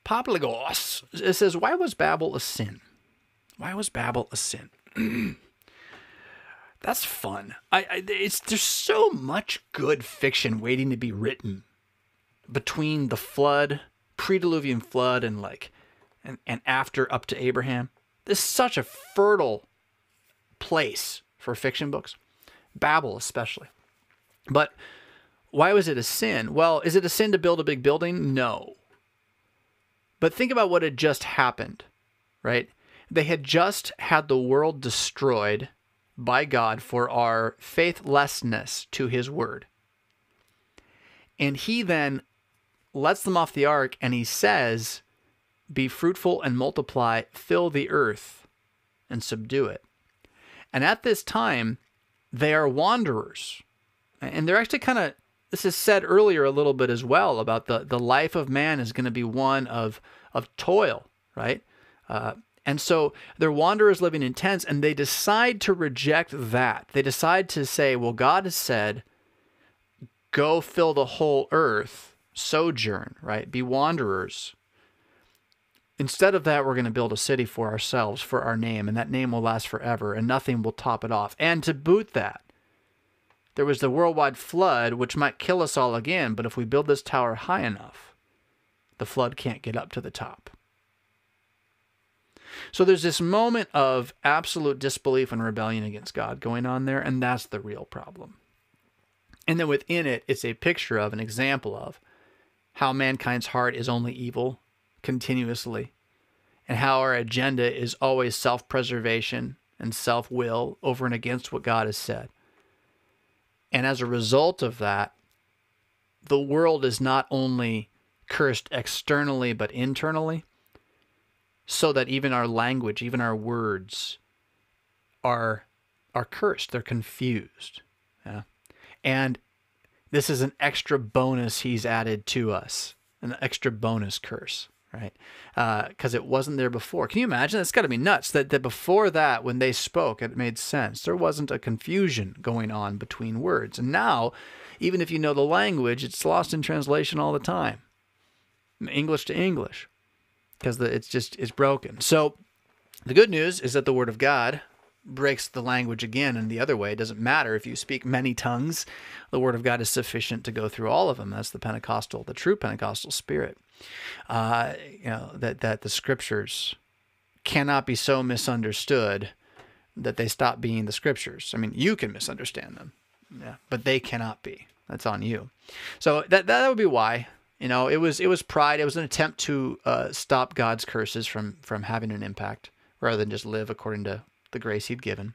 Papalagos, it says, why was Babel a sin? Why was Babel a sin? That's fun. There's so much good fiction waiting to be written between the flood, pre-Diluvian flood, and and after up to Abraham. This is such a fertile place for fiction books, Babel especially. But why was it a sin? Well, is it a sin to build a big building? No. But think about what had just happened, right? They had just had the world destroyed by God for our faithlessness to his word. And he then lets them off the ark and he says, be fruitful and multiply, fill the earth and subdue it. And at this time, they are wanderers. And they're actually this is said earlier a little bit as well about the life of man is going to be one of toil, right? And so they're wanderers living in tents, and they decide to reject that. They decide to say, well, God has said, go fill the whole earth, sojourn, right? Be wanderers. Instead of that, we're going to build a city for ourselves, for our name, and that name will last forever, and nothing will top it off. And to boot that, there was the worldwide flood, which might kill us all again, but if we build this tower high enough, the flood can't get up to the top. So there's this moment of absolute disbelief and rebellion against God going on there, and that's the real problem. And then within it, it's a picture of, an example of, how mankind's heart is only evil continuously, and how our agenda is always self-preservation and self-will over and against what God has said. And as a result of that, the world is not only cursed externally but internally, so that even our language, even our words are cursed. They're confused. Yeah? And this is an extra bonus he's added to us, an extra bonus curse, right? Because it wasn't there before. Can you imagine? It's got to be nuts that before that, when they spoke, it made sense. There wasn't a confusion going on between words. And now, even if you know the language, it's lost in translation all the time, English to English, because it's broken. So the good news is that the Word of God breaks the language again, and the other way. It doesn't matter if you speak many tongues. The Word of God is sufficient to go through all of them. That's the true Pentecostal spirit. That the Scriptures cannot be so misunderstood that they stop being the Scriptures. I mean, you can misunderstand them, yeah, but they cannot be. That's on you. So that would be why. It was pride. It was an attempt to stop God's curses from having an impact, rather than just live according to the grace he'd given.